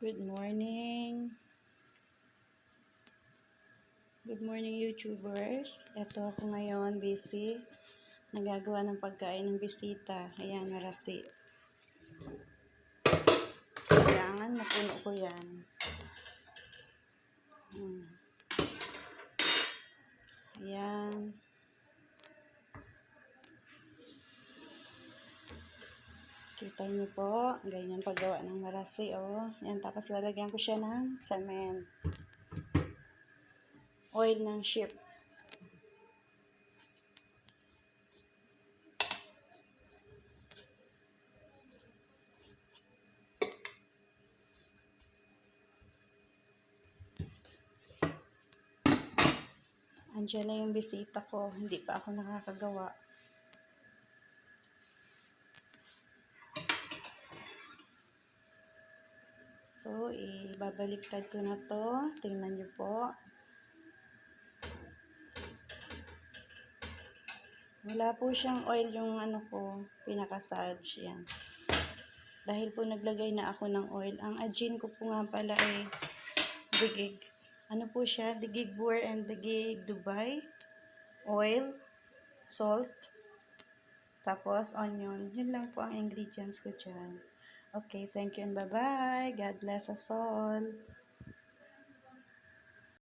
Good morning. Good morning, YouTubers. Ito ako ngayon, busy. Nagagawa ng pagkain ng bisita. Ayan, marasi. Kailangan mapuno ko yan. Ayan. Kita niyo po, ganyan paggawa ng marasi, oh. Ayan, tapos lalagyan ko siya ng cement. Oil ng sheep. Andiyan na yung bisita ko. Hindi pa ako nakakagawa. So, ibabaliktad ko na to. Tingnan niyo po. Wala po siyang oil yung pinaka-salge yan. Dahil po naglagay na ako ng oil. Ang agin ko po nga pala ay digig. Ano po siya? Digig Boer and digig Dubai. Oil, salt, tapos onion. Yun lang po ang ingredients ko dyan. Okay, thank you and bye-bye. God bless us all.